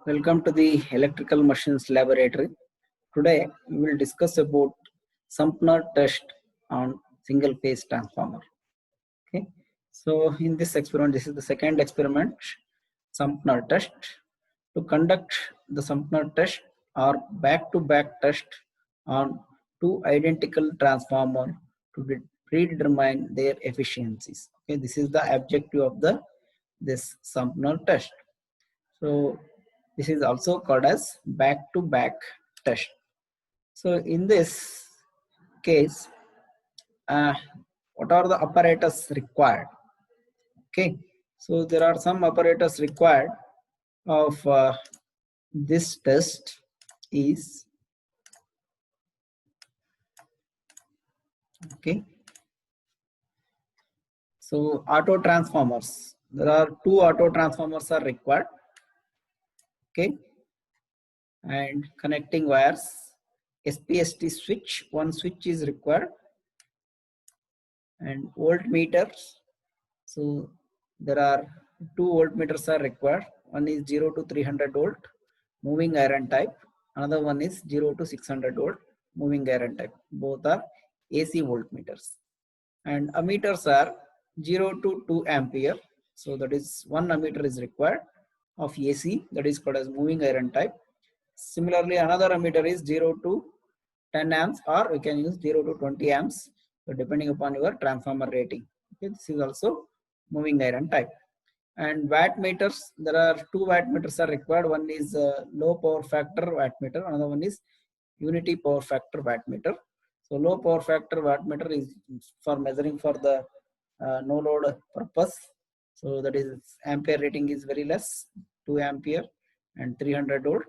Welcome to the Electrical Machines Laboratory. Today we will discuss about Sumner test on single phase transformer. Okay. So in this experiment, this is the second experiment, Sumner test. To conduct the Sumner test or back-to-back test on two identical transformer to predetermine their efficiencies. Okay, this is the objective of this Sumner test. So this is also called as back-to-back test. So in this case, uh, what are the apparatus required? Okay, so there are some apparatus required of this test is okay. So auto transformers. There are two auto transformers are required. Okay, and connecting wires. SPST switch. One switch is required. And voltmeters. So there are two voltmeters are required. One is 0 to 300 volt moving iron type. Another one is 0 to 600 volt moving iron type. Both are AC voltmeters. And ammeters are 0 to 2 ampere. So that is one ammeter is required of AC, that is called as moving iron type. Similarly, another ammeter is 0 to 10 amps, or we can use 0 to 20 amps, so depending upon your transformer rating. Okay, this is also moving iron type. And wattmeters, there are two wattmeters are required. One is low power factor wattmeter, another one is unity power factor wattmeter. So low power factor wattmeter is for measuring for the no load purpose. So that is ampere rating is very less, 2 ampere and 300 volt.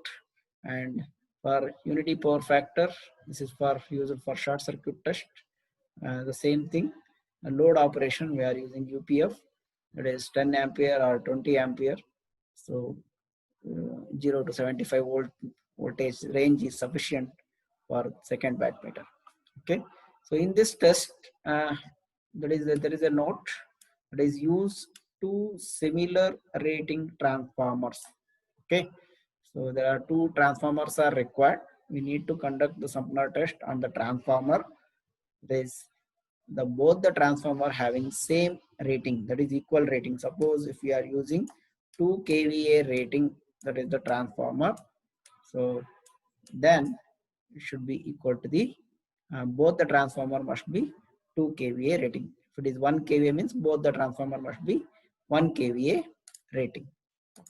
And for unity power factor, this is for used for short circuit test. The same thing, load operation we are using UPF, that is 10 ampere or 20 ampere. So 0 to 75 volt voltage range is sufficient for second wattmeter. Okay, so in this test, there is a note that is use two similar rating transformers. Okay, so there are two transformers are required. We need to conduct the Sumner test on the transformer. This both the transformer having same rating, that is equal rating. Suppose if we are using 2 kVA rating, that is the transformer, so then it should be equal to the both the transformer must be 2 kVA rating. If it is 1 kVA means both the transformer must be 1 kVA rating. Okay.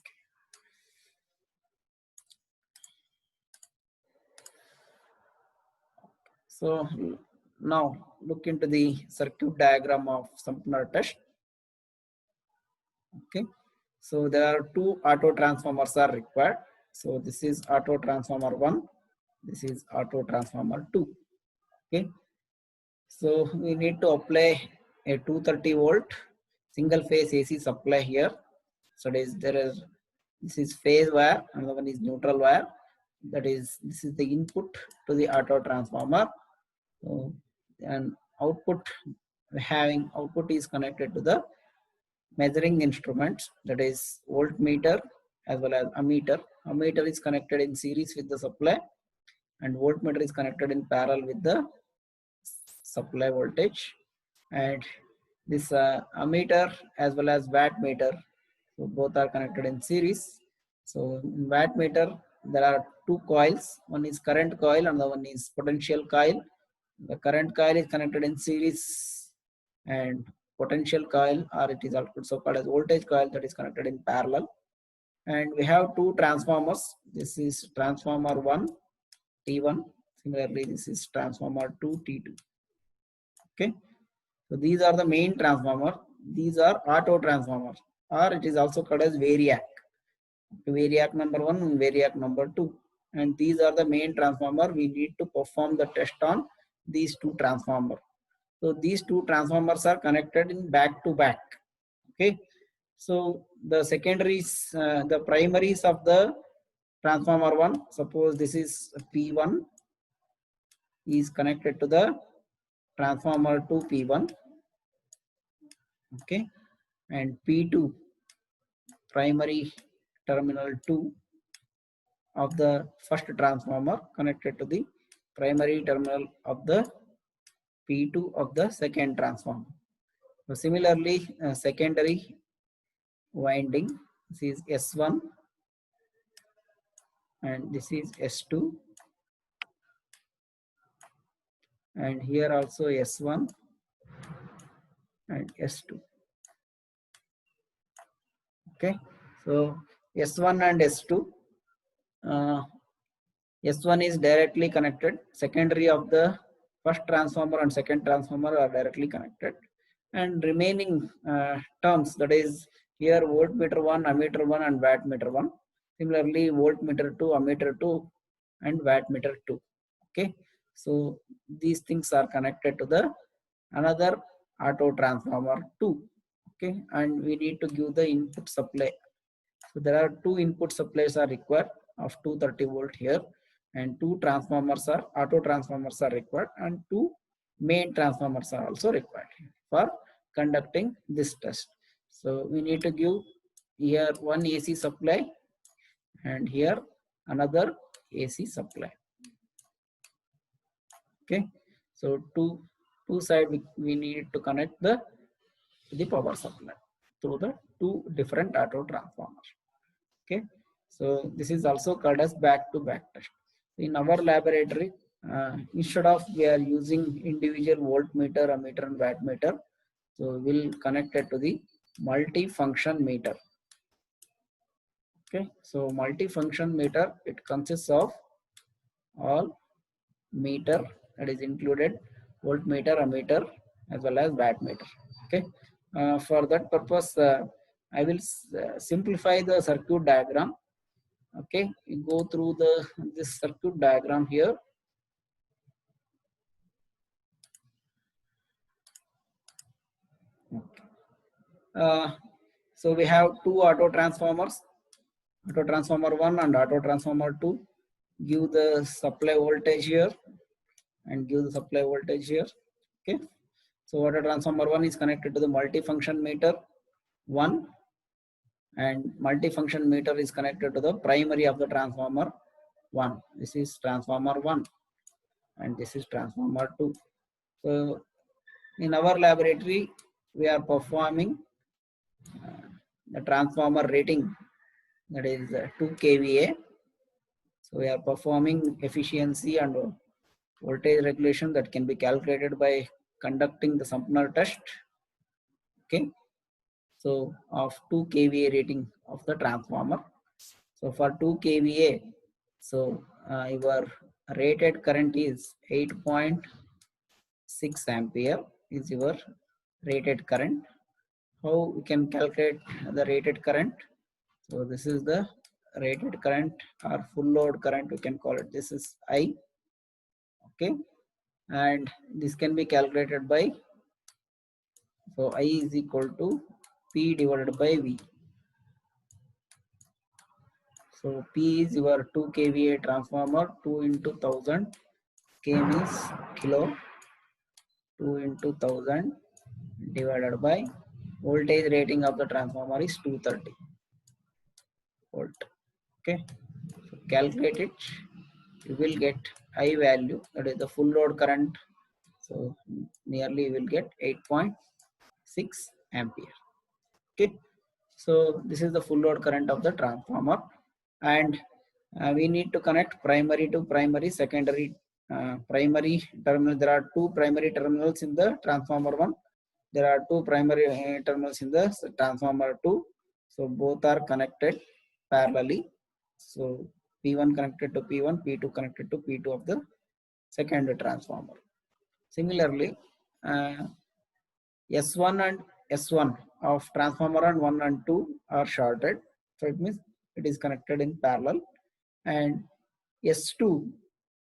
So now look into the circuit diagram of Sumner test. Okay, so there are two auto transformers are required. So this is auto transformer 1, this is auto transformer 2. Okay, so we need to apply a 230 volt single phase AC supply here. So this is phase wire, another one is neutral wire. That is, this is the input to the auto transformer. So, and output is connected to the measuring instruments, that is voltmeter as well as ammeter. Ammeter is connected in series with the supply, and voltmeter is connected in parallel with the supply voltage. And this ammeter as well as wattmeter, so both are connected in series. So in wattmeter there are two coils, one is current coil and the one is potential coil. The current coil is connected in series, and potential coil, or it is also called as voltage coil, that is connected in parallel. And we have two transformers. This is transformer 1 T1. Similarly, this is transformer 2 T2. Okay, so these are the main transformer. These are auto transformers, or it is also called as variac. Variac number 1 and variac number 2. And these are the main transformer. We need to perform the test on these two transformers. So these two transformers are connected in back to back. Okay, so the secondaries, the primaries of the transformer 1, suppose this is P1 is connected to the transformer 2 P1. Okay, and P2 primary terminal 2 of the first transformer connected to the primary terminal of the P2 of the second transformer. So similarly, secondary winding, this is S1 and this is S2, and here also S1 and S2. Okay, so S1 and S2. S1 is directly connected. Secondary of the first transformer and second transformer are directly connected. And remaining terms, that is here voltmeter 1, ammeter 1 and wattmeter 1. Similarly, voltmeter 2, ammeter 2 and wattmeter 2. Okay, so these things are connected to the another auto transformer 2. Okay, and we need to give the input supply. So there are two input supplies are required of 230 volt here, and two transformers are auto transformers are required, and two main transformers are also required for conducting this test. So we need to give here one AC supply and here another AC supply. Okay, so two side we need to connect the power supply through the two different auto transformers. Okay, so this is also called as back-to-back test. In our laboratory, instead of we are using individual voltmeter, ammeter, and wattmeter, so we'll connect it to the multi-function meter. Okay, so multi-function meter, it consists of all meter, that is included voltmeter, ammeter, as well as wattmeter. Okay, for that purpose, I will simplify the circuit diagram. Okay, you go through this circuit diagram here. So we have two auto transformers, auto transformer 1 and auto transformer 2. Give the supply voltage here and give the supply voltage here. Okay, so auto transformer 1 is connected to the multifunction meter 1, and multifunction meter is connected to the primary of the transformer 1. This is transformer 1 and this is transformer 2. So in our laboratory, we are performing the transformer rating, that is 2 kVA. So we are performing efficiency and voltage regulation that can be calculated by conducting the Sumpner test. Okay, so of 2 kVA rating of the transformer. So for 2 kVA, so your rated current is 8.6 ampere is your rated current. How we can calculate the rated current? So this is the rated current or full load current, we can call it. This is I. Okay, and this can be calculated by, so I is equal to P divided by V. So P is your 2 kVA transformer, 2 into 1000, K means kilo, 2 into 1000 divided by voltage rating of the transformer is 230 volt. Okay, so calculate it, you will get I value, that is the full load current. So nearly you will get 8.6 ampere. Okay, so this is the full load current of the transformer, and we need to connect primary to primary, secondary primary terminal. There are two primary terminals in the transformer 1. There are two primary terminals in the transformer 2. So both are connected parallelly. So P1 connected to P1, P2 connected to P2 of the second transformer. Similarly, S1 and S1 of transformer 1 and 2 are shorted. So it means it is connected in parallel, and S2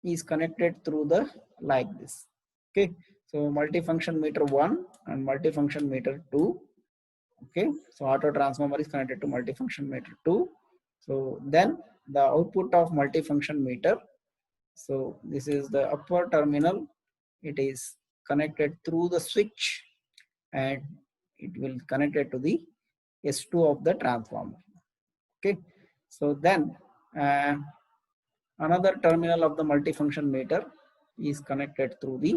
is connected through the like this. Okay, so multifunction meter 1 and multifunction meter 2. Okay, so auto transformer is connected to multifunction meter 2. So then the output of multifunction meter, so this is the upper terminal, it is connected through the switch and it will connect it to the S2 of the transformer. Okay, so then another terminal of the multifunction meter is connected through the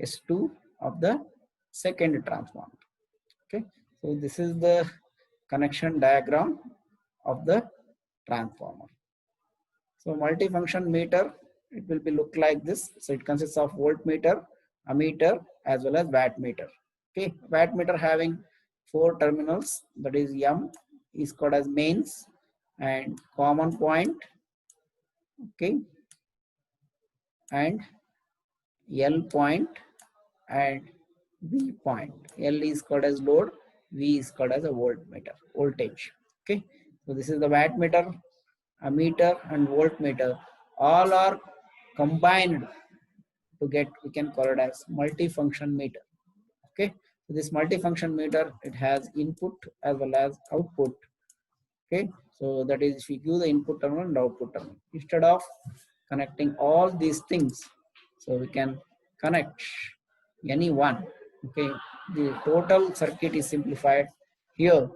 S2 of the second transformer. Okay, so this is the connection diagram of the transformer. So multifunction meter, it will be look like this. So it consists of voltmeter, ammeter, as well as wattmeter. Okay, wattmeter having 4 terminals, that is M is called as mains and common point, okay, and L point and V point. L is called as load, V is called as a voltmeter, voltage. Okay, so this is the wattmeter, ammeter, and voltmeter. All are combined to get, we can call it as multifunction meter. Okay, so this multifunction meter, it has input as well as output. Okay, so that is, if we give the input terminal and output terminal, instead of connecting all these things, so we can connect any one. Okay, the total circuit is simplified here.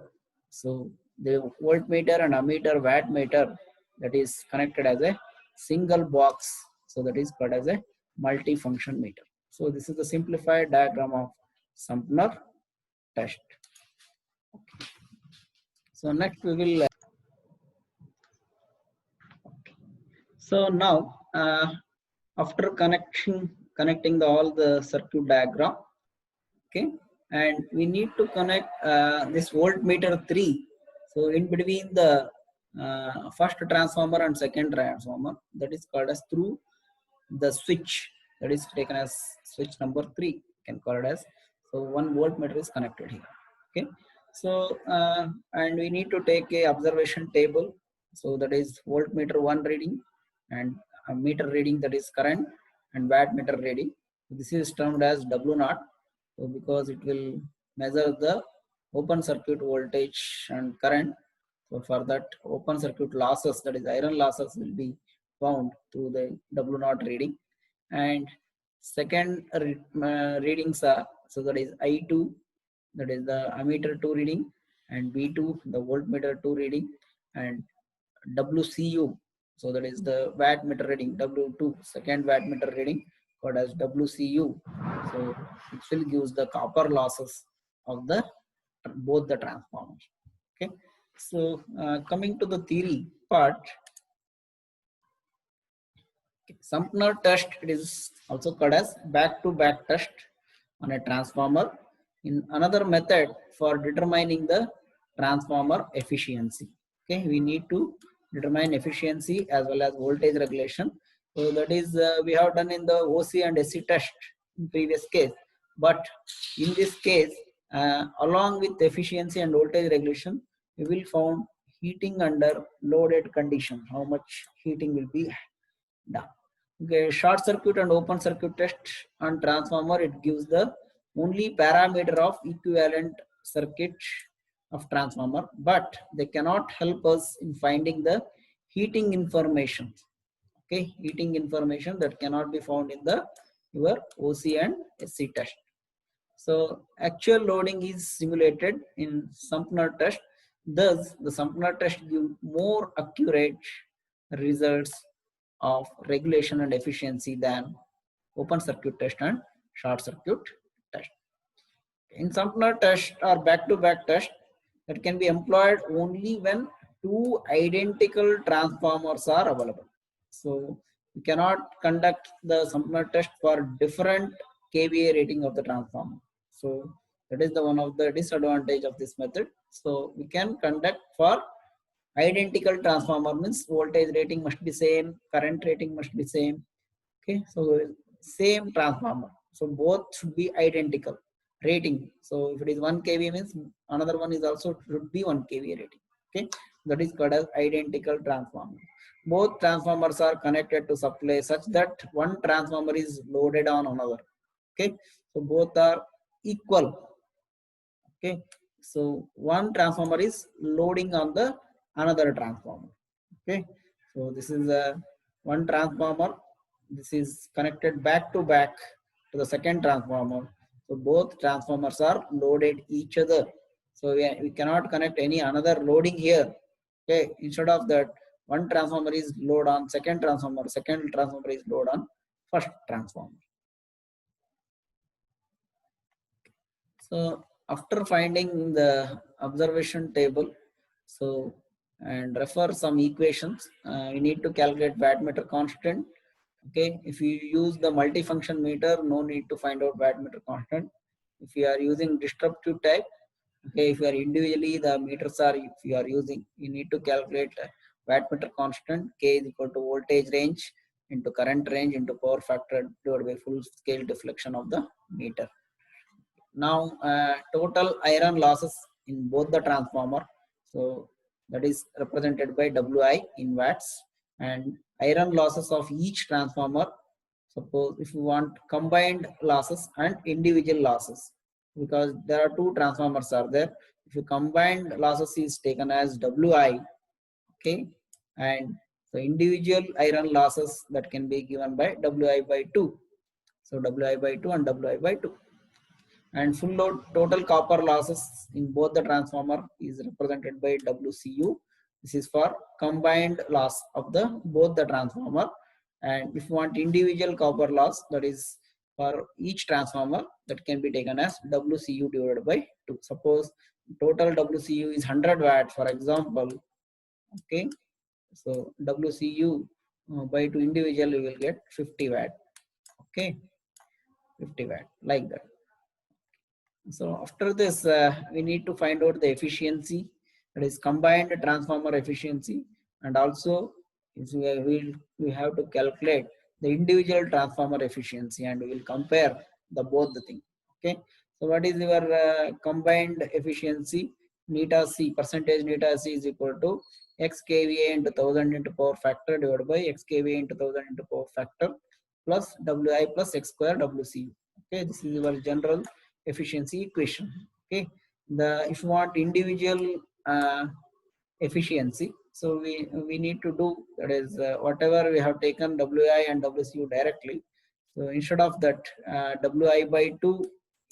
So the voltmeter and ammeter, wattmeter, that is connected as a single box, so that is called as a multifunction meter. So this is the simplified diagram of Sumner test. Okay. So next we will so now after connecting all the circuit diagram, okay, and we need to connect this voltmeter 3. So in between the first transformer and second transformer, that is called as through the switch, that is taken as switch number 3, can call it as. So 1 voltmeter is connected here. Okay, so and we need to take a observation table. So that is voltmeter 1 reading and a meter reading, that is current, and wattmeter reading. This is termed as W0. So because it will measure the open circuit voltage and current. So for that, open circuit losses, that is iron losses, will be found through the W0 reading. And second readings are, so that is I2, that is the ammeter 2 reading, and V2, the voltmeter 2 reading, and WCU, so that is the wattmeter reading, W2, second wattmeter reading, called as WCU. So it will gives the copper losses of the both the transformers. Okay, so coming to the theory part, okay, Sumner test, it is also called as back-to-back test on a transformer. In another method for determining the transformer efficiency. Okay, we need to determine efficiency as well as voltage regulation. So that is we have done in the OC and SC test in previous case. But in this case, along with efficiency and voltage regulation, we will found heating under loaded condition, how much heating will be done. Okay, short circuit and open circuit test on transformer, it gives the only parameter of equivalent circuit of transformer, but they cannot help us in finding the heating information. Okay, heating information that cannot be found in the your OC and SC test. So actual loading is simulated in Sumner test. Thus, the Sumner test gives more accurate results of regulation and efficiency than open circuit test and short circuit test. In Sumner test or back-to-back test, that can be employed only when 2 identical transformers are available. So we cannot conduct the Sumner test for different kVA rating of the transformer. So that is the one of the disadvantage of this method. So we can conduct for identical transformer, means voltage rating must be same, current rating must be same. Okay, so same transformer, so both should be identical rating. So if it is 1 kVA means another one is also should be 1 kVA rating. Okay, that is called as identical transformer. Both transformers are connected to supply such that one transformer is loaded on another. Okay, so both are equal. Okay, so one transformer is loading on the another transformer. Okay, so this is a one transformer, this is connected back to back to the second transformer. So both transformers are loaded each other, so we cannot connect any another loading here. Okay, instead of that, one transformer is load on second transformer is load on first transformer. So after finding the observation table, so and refer some equations, we need to calculate wattmeter constant. Okay, if you use the multifunction meter, no need to find out wattmeter constant. If you are using disruptive type, okay, if you are individually the meters are, if you are using, you need to calculate wattmeter constant. K is equal to voltage range into current range into power factor divided by full scale deflection of the meter. Now total iron losses in both the transformer, so that is represented by Wi in watts, and iron losses of each transformer. Suppose if you want combined losses and individual losses, because there are two transformers are there, if you combined losses is taken as Wi, okay, and the individual iron losses that can be given by Wi by 2. So Wi by 2 and Wi by 2. And full load total copper losses in both the transformer is represented by WCU. This is for combined loss of the both the transformer. And if you want individual copper loss, that is for each transformer, that can be taken as WCU divided by 2. Suppose total WCU is 100 watt, for example. Okay, so WCU by 2 individual, you will get 50 watt. Okay, 50 watt, like that. So after this, we need to find out the efficiency, that is combined transformer efficiency, and also we have to calculate the individual transformer efficiency, and we will compare the both the thing. Okay. So what is your combined efficiency? Neta C, percentage neta C is equal to x kVA into 1000 into power factor divided by x kVA into 1000 into power factor plus Wi plus x square WCU. Okay, this is your general efficiency equation. Okay, the if you want individual efficiency, so we need to do, that is whatever we have taken Wi and WCU directly, so instead of that Wi by 2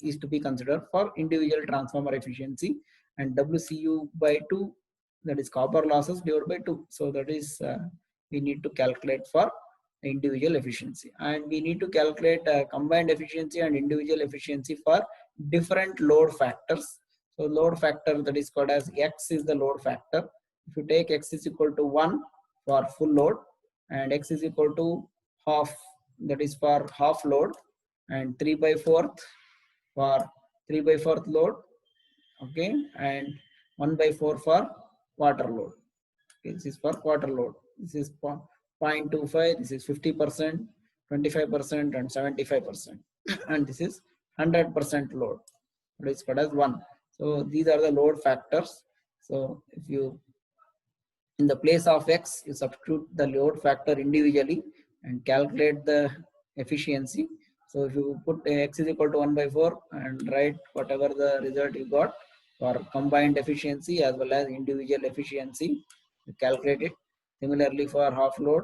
is to be considered for individual transformer efficiency, and WCU by 2, that is copper losses divided by 2. So that is we need to calculate for individual efficiency, and we need to calculate combined efficiency and individual efficiency for different load factors. So load factor, that is called as X, is the load factor. If you take X is equal to 1 for full load, and X is equal to half, that is for half load, and 3 by 4th for 3 by 4th load, okay, and 1 by 4 for quarter load. Okay, this is for quarter load. This is 0.25, this is 50%, 25%, and 75%, and this is 100% load. It is called as 1. So these are the load factors. So if you, in the place of X, you substitute the load factor individually and calculate the efficiency. So if you put X is equal to 1 by 4 and write whatever the result you got for combined efficiency as well as individual efficiency, you calculate it. Similarly for half load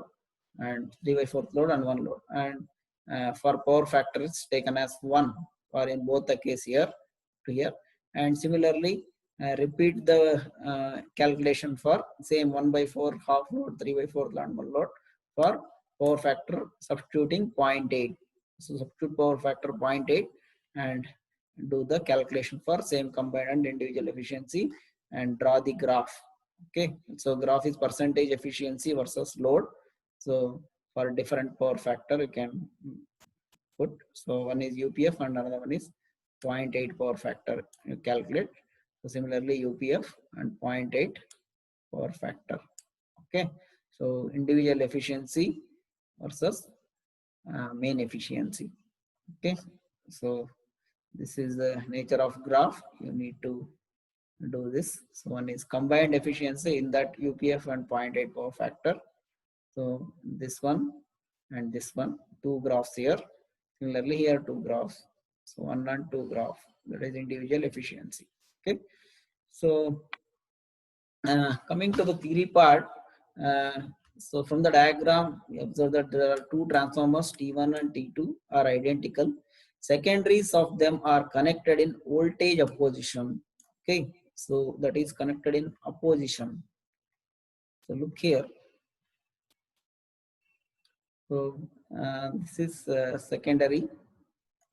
and 3 by 4th load and 1 load, and for power factor it's taken as 1 for in both the case here to here, and similarly repeat the calculation for same 1 by 4 half load, 3 by 4 and 1 load for power factor, substituting 0.8. So substitute power factor 0.8 and do the calculation for same combined and individual efficiency and draw the graph. Okay, so graph is percentage efficiency versus load. So for different power factor you can put, so one is UPF and another one is 0.8 power factor you calculate. So similarly UPF and 0.8 power factor. Okay, so individual efficiency versus main efficiency. Okay, so this is the nature of graph. You need to do this. So one is combined efficiency, in that UPF and 0.8 power factor. So this one and this one, two graphs here. Similarly here two graphs. So 1 and 2 graph, that is individual efficiency. Okay, so coming to the theory part, so from the diagram we observe that there are two transformers, T1 and T2 are identical. Secondaries of them are connected in voltage opposition. Okay, so that is connected in opposition. So look here, So this is secondary,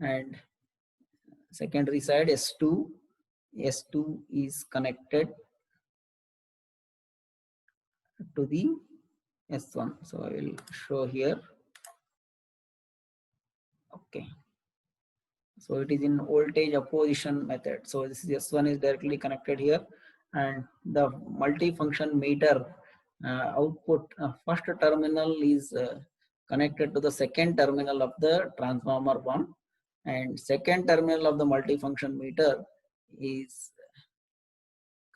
and secondary side S2. S2 is connected to the S1. So I will show here. Okay. So it is in voltage opposition method. So this is S1 is directly connected here, and the multifunction meter output first terminal is connected to the second terminal of the transformer 1, and second terminal of the multifunction meter is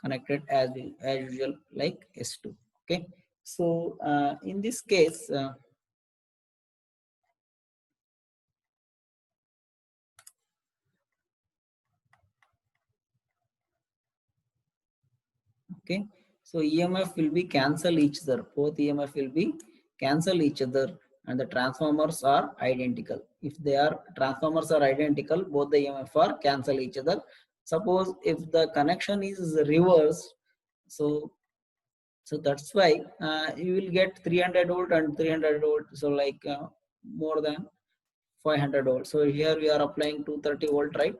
connected as usual like S2. Okay. So in this case, okay, so EMF will be cancel each other, both EMF will be cancel each other, and the transformers are identical. If they are transformers are identical, both the EMF are cancel each other. Suppose if the connection is reversed, so that's why you will get 300 volt and 300 volt, so like more than 500 volt. So here we are applying 230 volt, right?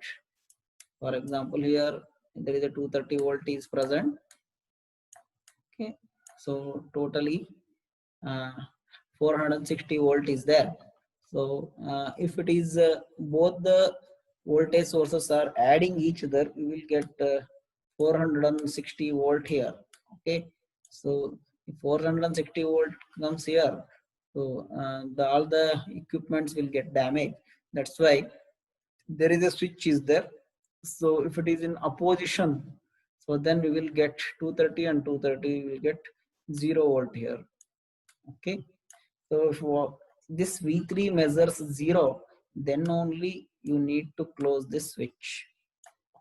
For example, here there is a 230 volt is present. Okay, so totally uh, 460 volt is there. So if it is both the voltage sources are adding each other, we will get 460 volt here. Okay, so if 460 volt comes here, so all the equipments will get damaged. That's why there is a switch is there. So if it is in opposition, so then we will get 230 and 230, we will get 0 volt here. Okay, so if this V3 measures 0, then only you need to close this switch.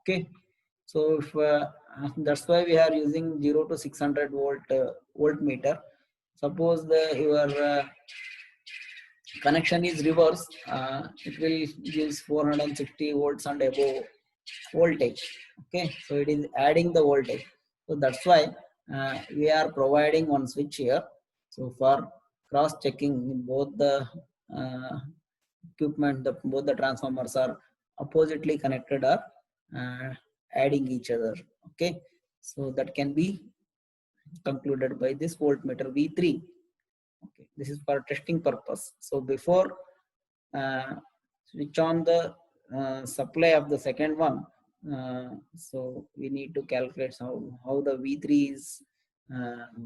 Okay, so if that's why we are using 0 to 600 volt voltmeter. Suppose your connection is reverse, it will gives 460 volts and above voltage. Okay, so it is adding the voltage. So that's why we are providing one switch here. So for cross checking, both the uh, equipment, both the transformers are oppositely connected or uh, adding each other. Okay, so that can be concluded by this voltmeter V3. Okay, this is for testing purpose. So before uh, switch on the supply of the second one, so we need to calculate how the V3 is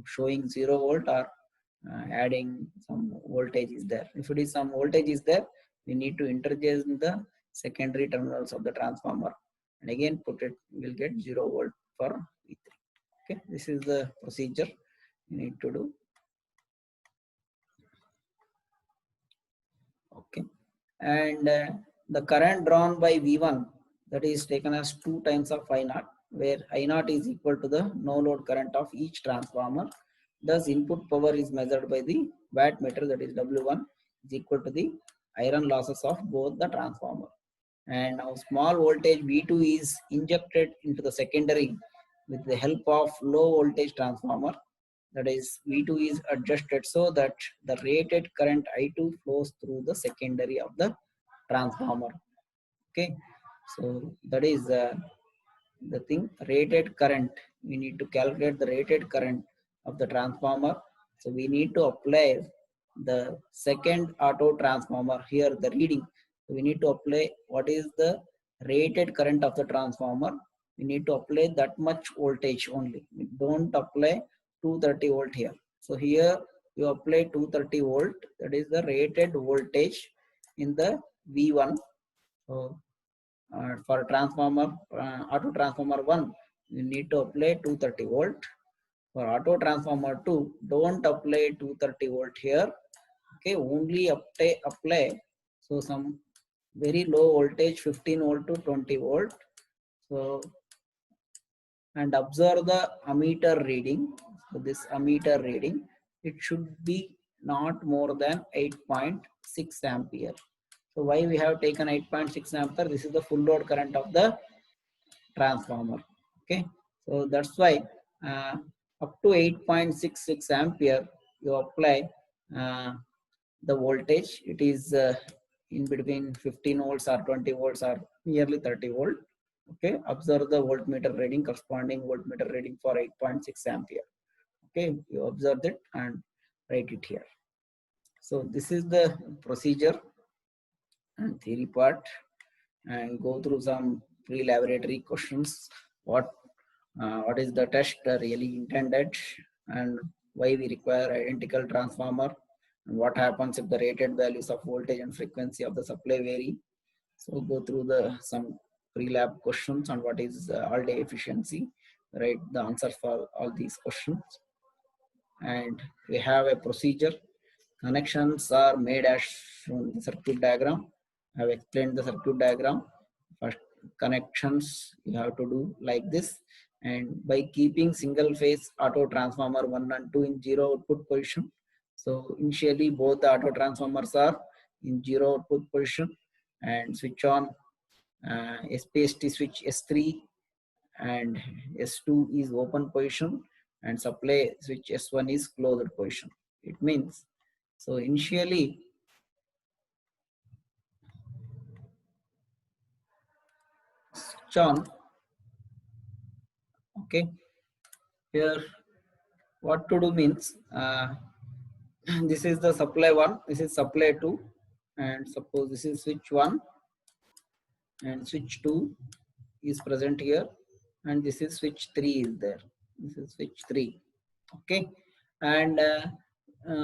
showing 0 volt or adding some voltage is there. If it is some voltage is there, we need to interchange the secondary terminals of the transformer, and again put it, will get 0 volt for V3. Okay, this is the procedure you need to do. Okay, and the current drawn by V1, that is taken as 2 times of I naught, where I naught is equal to the no load current of each transformer. Thus input power is measured by the wattmeter, that is W1 is equal to the iron losses of both the transformer. And now small voltage V2 is injected into the secondary with the help of low voltage transformer, that is V2 is adjusted so that the rated current I2 flows through the secondary of the transformer. Okay, so that is the thing, rated current. We need to calculate the rated current of the transformer. So we need to apply the second auto transformer here, the reading. So we need to apply what is the rated current of the transformer. We need to apply that much voltage only. We don't apply 230 volt here. So here you apply 230 volt, that is the rated voltage in the V1. So for transformer auto transformer 1, you need to apply 230 volt. For auto transformer 2, don't apply 230 volt here. Okay, only apply so some very low voltage, 15 volt to 20 volt. So and observe the ammeter reading. So this ammeter reading, it should be not more than 8.6 ampere. So why we have taken 8.6 ampere? This is the full load current of the transformer. Okay, so that's why up to 8.66 ampere you apply uh, the voltage, it is in between 15 volts or 20 volts or nearly 30 volt. Okay, observe the voltmeter reading, corresponding voltmeter reading for 8.6 ampere. Okay, you observe it and write it here. So this is the procedure and theory part, and go through some pre-laboratory questions. What is the test really intended, and why we require identical transformer, and what happens if the rated values of voltage and frequency of the supply vary. So go through the some pre-lab questions on what is all-day efficiency. Write the answers for all these questions, and we have a procedure. Connections are made as shown in the circuit diagram. I have explained the circuit diagram. First connections you have to do like this, and by keeping single phase auto transformer 1 and 2 in zero output position. So initially both the auto transformers are in zero output position, and switch on SPST switch S3 and S2 is open position, and supply switch S1 is closed position. It means, so initially switch on. Okay, here what to do means, this is the supply 1, this is supply 2, and suppose this is switch 1 and switch 2 is present here, and this is switch 3 is there, this is switch 3. Okay, and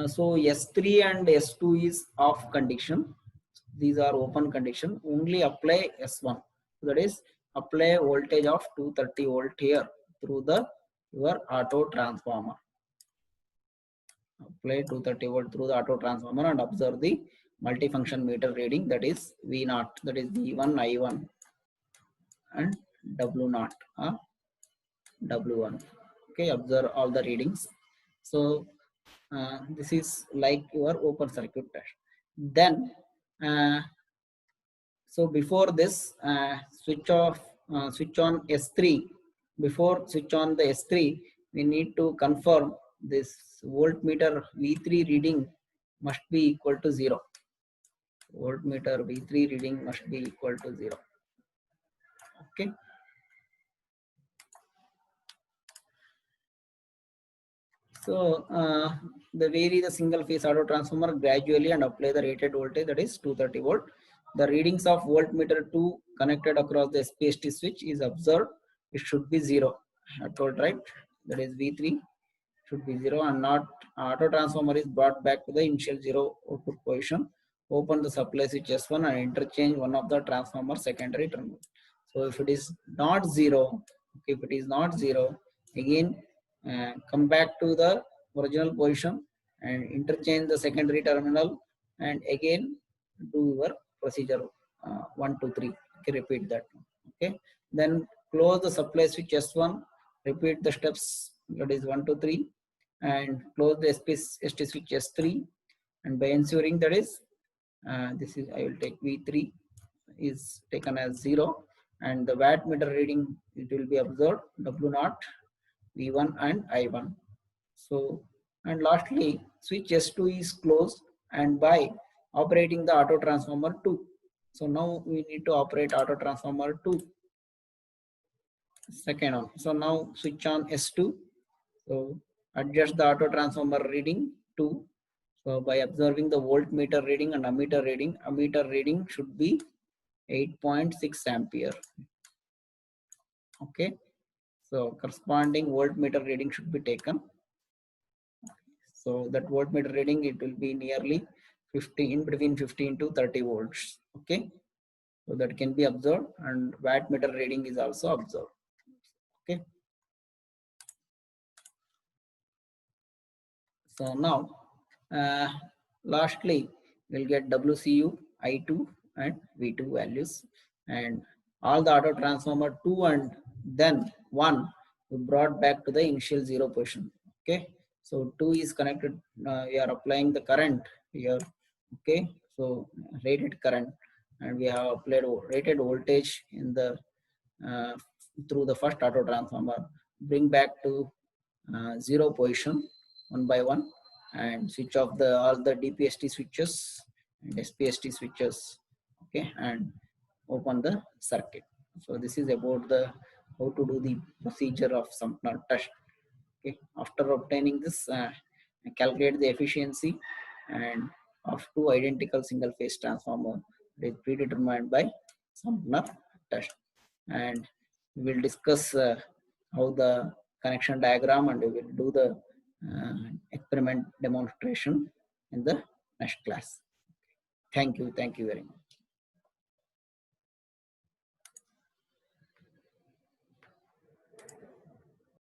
so S3 and S2 is off condition, these are open condition, only apply S1, that is apply voltage of 230 volt here through the your auto transformer. Apply 230 volt through the auto transformer and observe the multifunction meter reading, that is V0, that is V1, I1 and W0 or W1. Okay, observe all the readings. So this is like your open circuit test. Then so before this switch on S3, before switch on the S3, we need to confirm this voltmeter V3 reading must be equal to 0. Voltmeter V3 reading must be equal to 0. Okay. So the vary the single phase auto transformer gradually and apply the rated voltage, that is 230 volt. The readings of voltmeter 2 connected across the SPST switch is observed. It should be 0. I told right, that is V3 should be 0 and not auto transformer is brought back to the initial 0 output position. Open the supply switch S1 and interchange one of the transformer secondary terminal. So if it is not 0, if it is not 0, again come back to the original position and interchange the secondary terminal, and again do your procedure 1 2 3. Okay, repeat that. Okay, then close the supply switch S1, repeat the steps, that is 1 2 3, and close the ST switch S3, and by ensuring that is this is, I will take V3 is taken as 0, and the wattmeter reading it will be observed W0, V1 and I1. So, and lastly switch S2 is closed, and by operating the auto transformer 2. So now we need to operate auto transformer 2, second on. So now switch on S2. So adjust the auto transformer reading 2. So by observing the voltmeter reading and ammeter reading should be 8.6 ampere. Okay. So corresponding voltmeter reading should be taken. So that voltmeter reading, it will be nearly 15, between 15 to 30 volts. Okay. So that can be observed, and wattmeter reading is also observed. Okay. So now lastly we'll get WCU, I2 and V2 values, and all the auto transformer 2 and then 1 we brought back to the initial 0 position. Okay, so 2 is connected, we are applying the current here. Okay, so rated current, and we have applied rated voltage in the through the first auto transformer, bring back to 0 position one by one. and switch off the all the DPST switches and SPST switches. Okay, and open the circuit. So this is about the how to do the procedure of Sumner test. Okay, after obtaining this, calculate the efficiency and of two identical single phase transformer is predetermined by Sumner test, and we will discuss how the connection diagram, and we will do the experiment demonstration in the next class. Thank you very much.